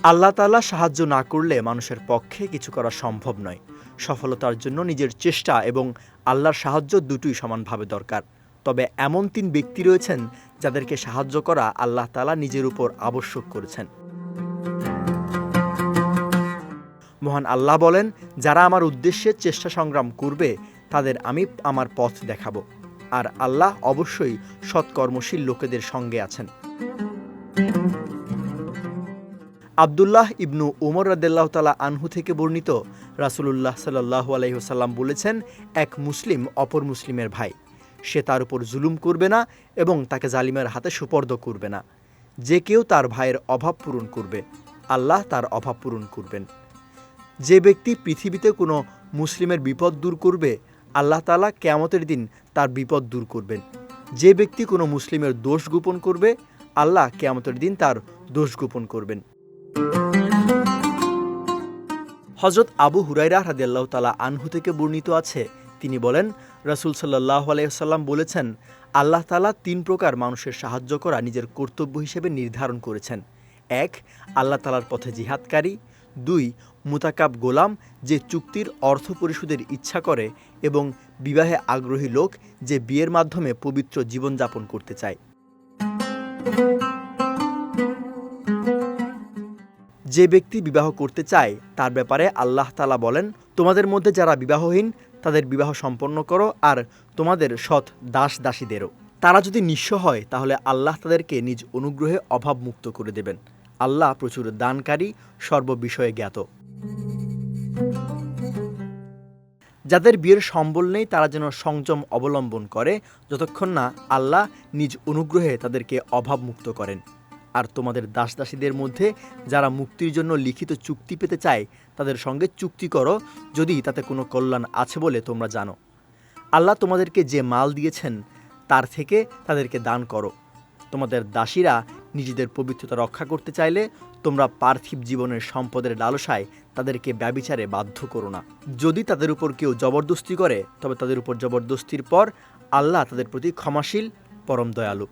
আল্লাহ তাআলা সাহায্য না করলে মানুষের পক্ষে কিছু করা সম্ভব নয়। সফলতার জন্য নিজের চেষ্টা এবং আল্লাহর সাহায্য দুটোই সমানভাবে দরকার। তবে এমন ৩ ব্যক্তি রয়েছেন যাদেরকে সাহায্য করা আল্লাহ তাআলা নিজের উপর আবশ্যক করেছেন। মহান আল্লাহ বলেন, যারা আমার উদ্দেশ্যে চেষ্টা সংগ্রাম করবে তাদের আমি আমার পথ দেখাবো, আর আল্লাহ অবশ্যই সৎকর্মশীল লোকেদের সঙ্গে আছেন। আব্দুল্লাহ ইবনু উমর রাদিয়াল্লাহু তাআলা আনহু থেকে বর্ণিত, রাসূলুল্লাহ সাল্লাল্লাহু আলাইহি ওয়াসাল্লাম বলেছেন, এক মুসলিম অপর মুসলিমের ভাই, সে তার উপর জুলুম করবে না এবং তাকে জালিমের হাতে সুপর্দ করবে না। যে কেউ তার ভাইয়ের অভাব পূরণ করবে, আল্লাহ তার অভাব পূরণ করবেন। যে ব্যক্তি পৃথিবীতে কোনো মুসলিমের বিপদ দূর করবে, আল্লাহ তাআলা কিয়ামতের দিন তার বিপদ দূর করবেন। যে ব্যক্তি কোনো মুসলিমের দোষ গোপন করবে, আল্লাহ কিয়ামতের দিন তার দোষ গোপন করবেন। হযরত আবু হুরায়রা রাদিয়াল্লাহু তাআলা আনহু থেকে বর্ণিত আছে, তিনি বলেন, রাসূল সাল্লাল্লাহু আলাইহি ওয়াসাল্লাম বলেছেন, আল্লাহ তাআলা ৩ প্রকার মানুষের সাহায্য করা নিজের কর্তব্য হিসেবে নির্ধারণ করেছেন। ১. আল্লাহ তাআলার পথে জিহাদকারী। ২. মুতাকাব গোলাম, যে চুক্তির অর্থ পরিশোধের ইচ্ছা করে, এবং বিবাহে আগ্রহী লোক, যে বিয়ের মাধ্যমে পবিত্র জীবনযাপন করতে চায়। যে ব্যক্তি বিবাহ করতে চায় তার ব্যাপারে আল্লাহ তাআলা বলেন, তোমাদের মধ্যে যারা বিবাহহীন তাদের বিবাহ সম্পন্ন করো, আর তোমাদের সৎ দাস দাসীদেরও। তারা যদি নিঃস্ব হয় তাহলে আল্লাহ তাদেরকে নিজ অনুগ্রহে অভাবমুক্ত করে দেবেন। আল্লাহ প্রচুর দানকারী, সর্ববিষয়ে জ্ঞাত। যাদের বিয়ের সম্বল নেই তারা যেন সংযম অবলম্বন করে, যতক্ষণ না আল্লাহ নিজ অনুগ্রহে তাদেরকে অভাবমুক্ত করেন। আর তোমাদের দাস দাসীদের মধ্যে যারা মুক্তির জন্য লিখিত চুক্তি পেতে চায় তাদের সঙ্গে চুক্তি করো, যদি তাতে কোনো কল্যাণ আছে বলে তোমরা জানো। আল্লাহ তোমাদেরকে যে মাল দিয়েছেন তার থেকে তাদেরকে দান করো। তোমাদের দাসীরা নিজেদের পবিত্রতা রক্ষা করতে চাইলে তোমরা পার্থিব জীবনের সম্পদের লালসায় তাদেরকে ব্যভিচারে বাধ্য করো না। যদি তাদের উপর কেউ জবরদস্তি করে তবে তাদের উপর জবরদস্তির পর আল্লাহ তাদের প্রতি ক্ষমাশীল, পরম দয়ালু।